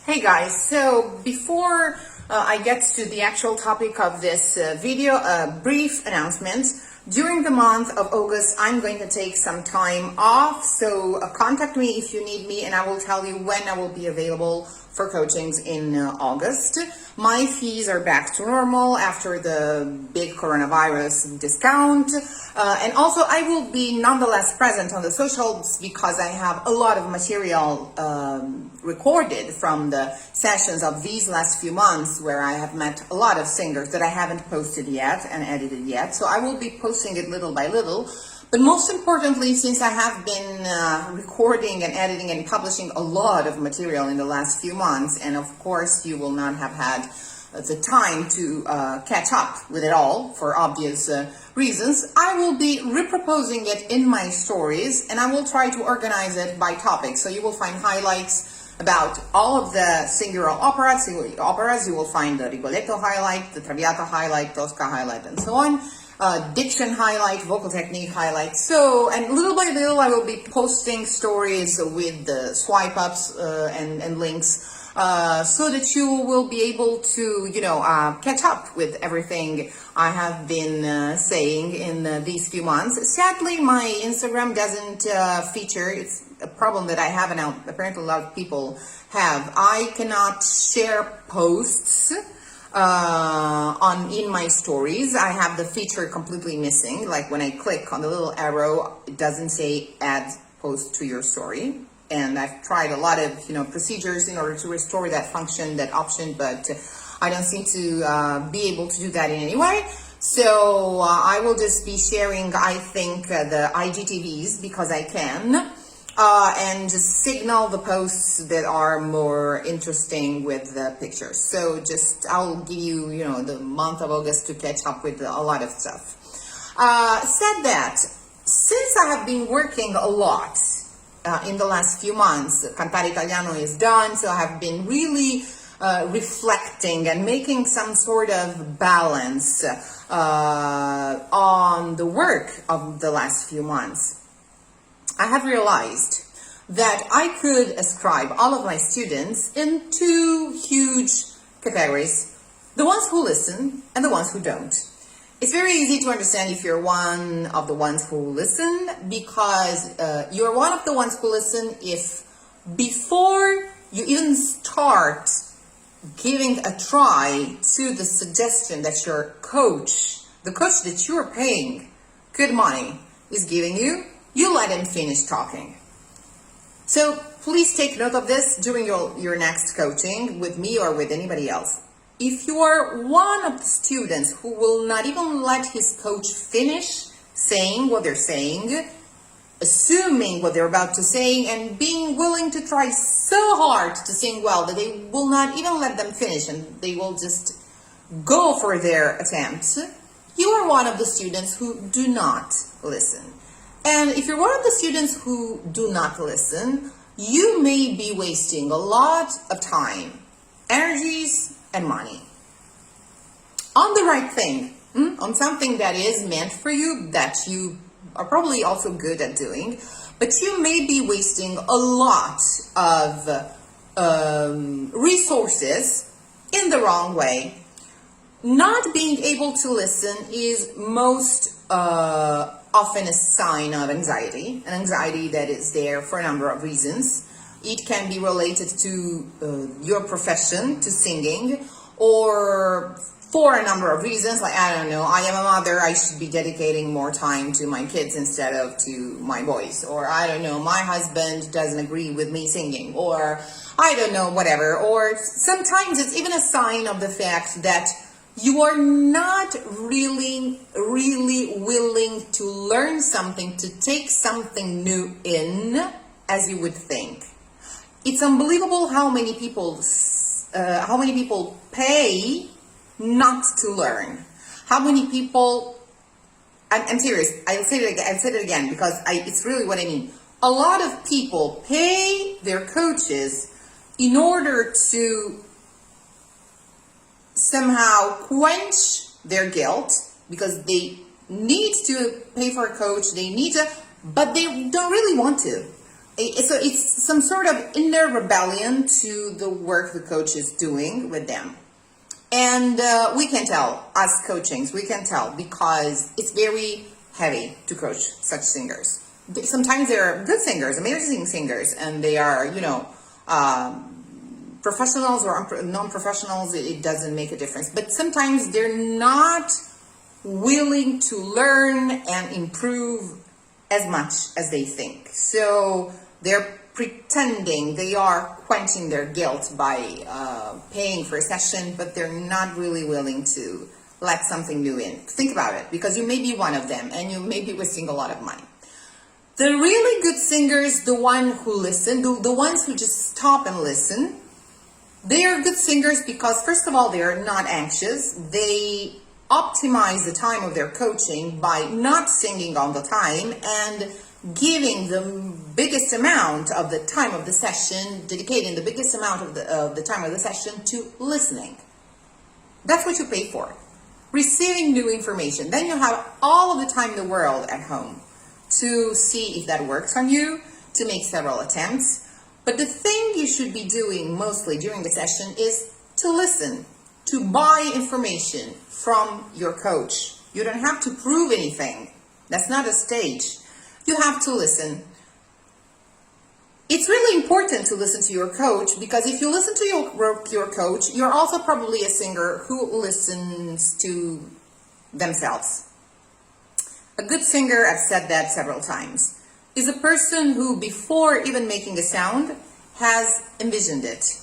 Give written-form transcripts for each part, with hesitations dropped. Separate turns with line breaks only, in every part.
Hey guys, so before I get to the actual topic of this video, a brief announcement. During the month of August, I'm going to take some time off, so contact me if you need me and I will tell you when I will be available for coachings in August. My fees are back to normal after the big coronavirus discount. And also I will be nonetheless present on the socials because I have a lot of material recorded from the sessions of these last few months where I have met a lot of singers that I haven't posted yet and edited yet. So I will be posting it little by little. But most importantly, since I have been recording and editing and publishing a lot of material in the last few months, and of course you will not have had the time to catch up with it all for obvious reasons, I will be reproposing it in my stories and I will try to organize it by topic. So you will find highlights about all of the singular operas. You will find the Rigoletto highlight, the Traviata highlight, Tosca highlight, and so on. Diction highlight, vocal technique highlight. So, and little by little, I will be posting stories with the swipe ups and links, so that you will be able to, catch up with everything I have been saying in these few months. Sadly, my Instagram doesn't feature. It's a problem that I have, and apparently a lot of people have. I cannot share posts in my stories. I have the feature completely missing. Like when I click on the little arrow, it doesn't say add post to your story. And I've tried a lot of procedures in order to restore that function, that option, but I don't seem to be able to do that in any way. So I will just be sharing, I think, the IGTVs because I can. And just signal the posts that are more interesting with the pictures. So I'll give you, the month of August to catch up with a lot of stuff. Said that, since I have been working a lot in the last few months, Cantare Italiano is done, so I have been really reflecting and making some sort of balance on the work of the last few months. I have realized that I could ascribe all of my students in two huge categories: the ones who listen and the ones who don't. It's very easy to understand if you're one of the ones who listen, because you're one of the ones who listen if before you even start giving a try to the suggestion that your coach, the coach that you're paying good money, is giving you, you let him finish talking. So please take note of this during your next coaching with me or with anybody else. If you are one of the students who will not even let his coach finish saying what they're saying, assuming what they're about to say, and being willing to try so hard to sing well that they will not even let them finish and they will just go for their attempts, you are one of the students who do not listen. And if you're one of the students who do not listen, you may be wasting a lot of time, energies, and money on the right thing, on something that is meant for you, that you are probably also good at doing, but you may be wasting a lot of resources in the wrong way. Not being able to listen is most often a sign of anxiety, an anxiety that is there for a number of reasons. It can be related to your profession, to singing, or for a number of reasons, like, I don't know, I am a mother, I should be dedicating more time to my kids instead of to my boys, or I don't know, my husband doesn't agree with me singing, or I don't know, whatever. Or sometimes it's even a sign of the fact that you are not really willing to learn something, to take something new in as you would think. It's unbelievable how many people pay not to learn. How many people, I'm serious, I'll say it again because it's really what I mean. A lot of people pay their coaches in order to somehow quench their guilt, because they need to pay for a coach, but they don't really want to. So it's some sort of inner rebellion to the work the coach is doing with them. And we can tell, as coachings, we can tell because it's very heavy to coach such singers. Sometimes they're good singers, amazing singers, and they are, professionals or non-professionals, it doesn't make a difference. But sometimes they're not willing to learn and improve as much as they think. So they're pretending, they are quenching their guilt by paying for a session, but they're not really willing to let something new in. Think about it, because you may be one of them and you may be wasting a lot of money. The really good singers, the one who listen, the ones who just stop and listen, they are good singers because, first of all, they are not anxious. They optimize the time of their coaching by not singing all the time and giving the biggest amount of the time of the session, dedicating the biggest amount of the time of the session to listening. That's what you pay for. Receiving new information. Then you have all of the time in the world at home to see if that works on you, to make several attempts. But the thing you should be doing mostly during the session is to listen, to buy information from your coach. You don't have to prove anything. That's not a stage. You have to listen. It's really important to listen to your coach, because if you listen to your coach, you're also probably a singer who listens to themselves. A good singer, I've said that several times, is a person who, before even making a sound, has envisioned it.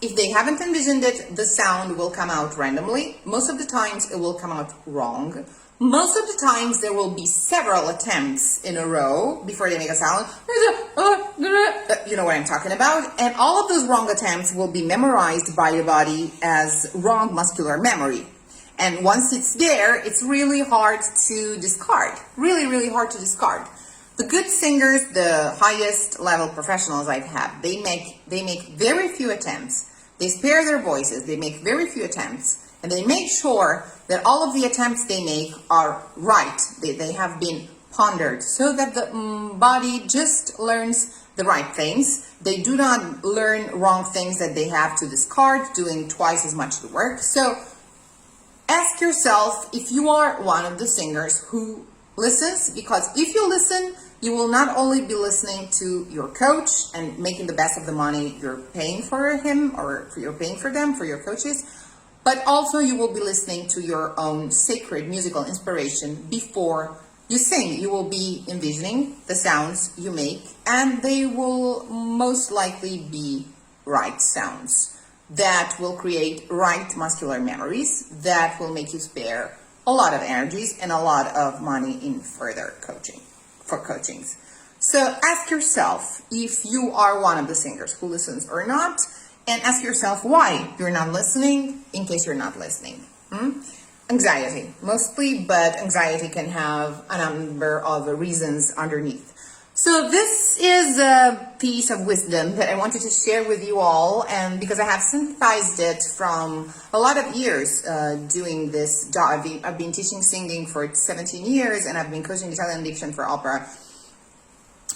If they haven't envisioned it, the sound will come out randomly. Most of the times it will come out wrong. Most of the times there will be several attempts in a row before they make a sound. You know what I'm talking about. And all of those wrong attempts will be memorized by the body as wrong muscular memory. And once it's there, it's really hard to discard. Really, really hard to discard. The good singers, the highest level professionals I've had, they make very few attempts. They spare their voices. They make very few attempts. And they make sure that all of the attempts they make are right. They have been pondered so that the body just learns the right things. They do not learn wrong things that they have to discard, doing twice as much the work. So ask yourself if you are one of the singers who listens, because if you listen, you will not only be listening to your coach and making the best of the money you're paying for him or you're paying for them, for your coaches, but also you will be listening to your own sacred musical inspiration before you sing. You will be envisioning the sounds you make, and they will most likely be right sounds that will create right muscular memories that will make you spare a lot of energies and a lot of money in further coaching, for coachings. So ask yourself if you are one of the singers who listens or not, and ask yourself why you're not listening, in case you're not listening. Anxiety, mostly, but anxiety can have a number of reasons underneath. So this is a piece of wisdom that I wanted to share with you all, and because I have synthesized it from a lot of years doing this job. I've been teaching singing for 17 years, and I've been coaching Italian diction for opera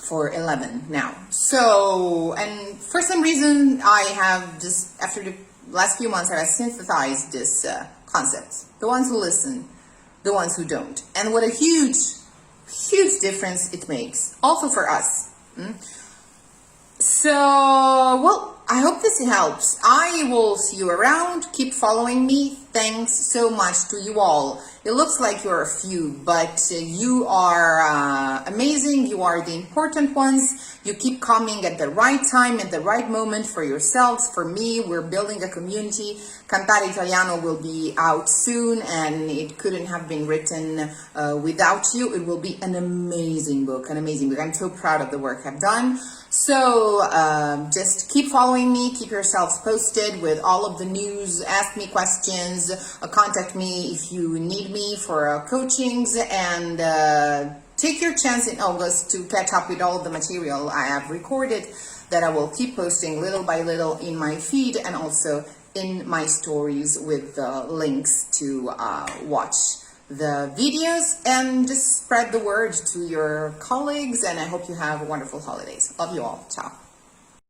for 11 now. So, and for some reason, I have just, after the last few months, I have synthesized this concept. The ones who listen, the ones who don't. And what a huge difference it makes, also for us. So, well, I hope this helps. I will see you around. Keep following me. Thanks so much to you all. It looks like you're a few, but you are amazing. You are the important ones. You keep coming at the right time, at the right moment for yourselves. For me, we're building a community. Cantare Italiano will be out soon, and it couldn't have been written without you. It will be an amazing book, an amazing book. I'm so proud of the work I've done. So just keep following me, keep yourselves posted with all of the news, ask me questions, contact me if you need me for coachings, and take your chance in August to catch up with all of the material I have recorded that I will keep posting little by little in my feed and also in my stories with links to watch the videos and just spread the word to your colleagues. And I hope you have wonderful holidays. Love you all. Ciao.